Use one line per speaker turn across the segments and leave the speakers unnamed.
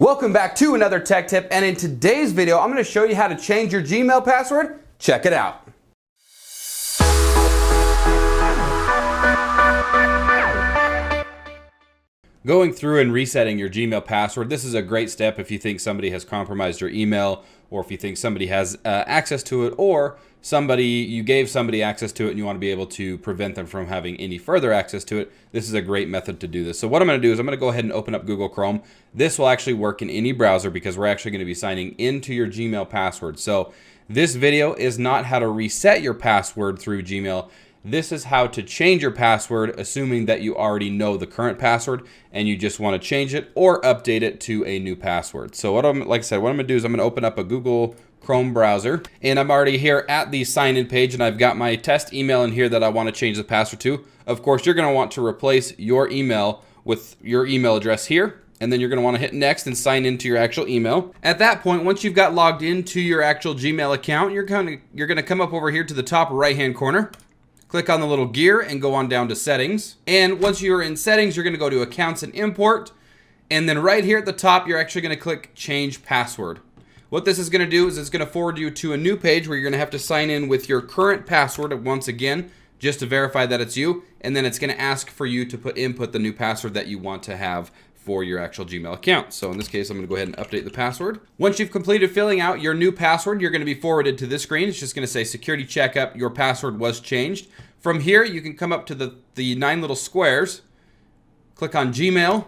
Welcome back to another tech tip, and in today's video I'm going to show you how to change your Gmail password. Check it out. Going through and resetting your Gmail password, this is a great step if you think somebody has compromised your email, or if you think somebody has access to it, or you gave somebody access to it and you want to be able to prevent them from having any further access to it. This is a great method to do this. So what I'm going to do is I'm going to go ahead and open up Google Chrome. This will actually work in any browser because we're actually going to be signing into your Gmail password. So this video is not how to reset your password through Gmail. This is how to change your password, assuming that you already know the current password and you just want to change it or update it to a new password. So like I said, what I'm going to do is I'm going to open up a Google Chrome browser, and I'm already here at the sign in page, and I've got my test email in here that I want to change the password to. Of course, you're going to want to replace your email with your email address here, and then you're going to want to hit next and sign into your actual email. At that point, once you've got logged into your actual Gmail account, you're going to come up over here to the top right hand corner. Click on the little gear and go on down to settings. And once you're in settings, you're going to go to accounts and import. And then right here at the top, you're actually going to click change password. What this is going to do is it's going to forward you to a new page where you're going to have to sign in with your current password once again, just to verify that it's you. And then it's going to ask for you to input the new password that you want to have for your actual Gmail account. So in this case, I'm going to go ahead and update the password. Once you've completed filling out your new password, you're going to be forwarded to this screen. It's just going to say security checkup, your password was changed. From here, you can come up to the 9 little squares, click on Gmail,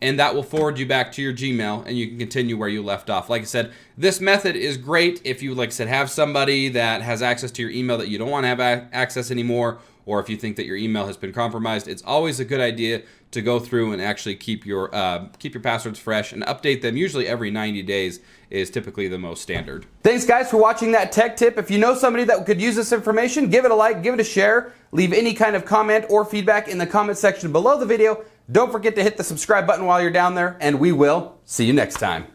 and that will forward you back to your Gmail, and you can continue where you left off. Like I said, this method is great if you, like I said, have somebody that has access to your email that you don't want to have access anymore, or if you think that your email has been compromised. It's always a good idea to go through and actually keep your passwords fresh and update them. Usually every 90 days is typically the most standard. Thanks guys for watching that tech tip. If you know somebody that could use this information, give it a like, give it a share, leave any kind of comment or feedback in the comment section below the video. Don't forget to hit the subscribe button while you're down there, and we will see you next time.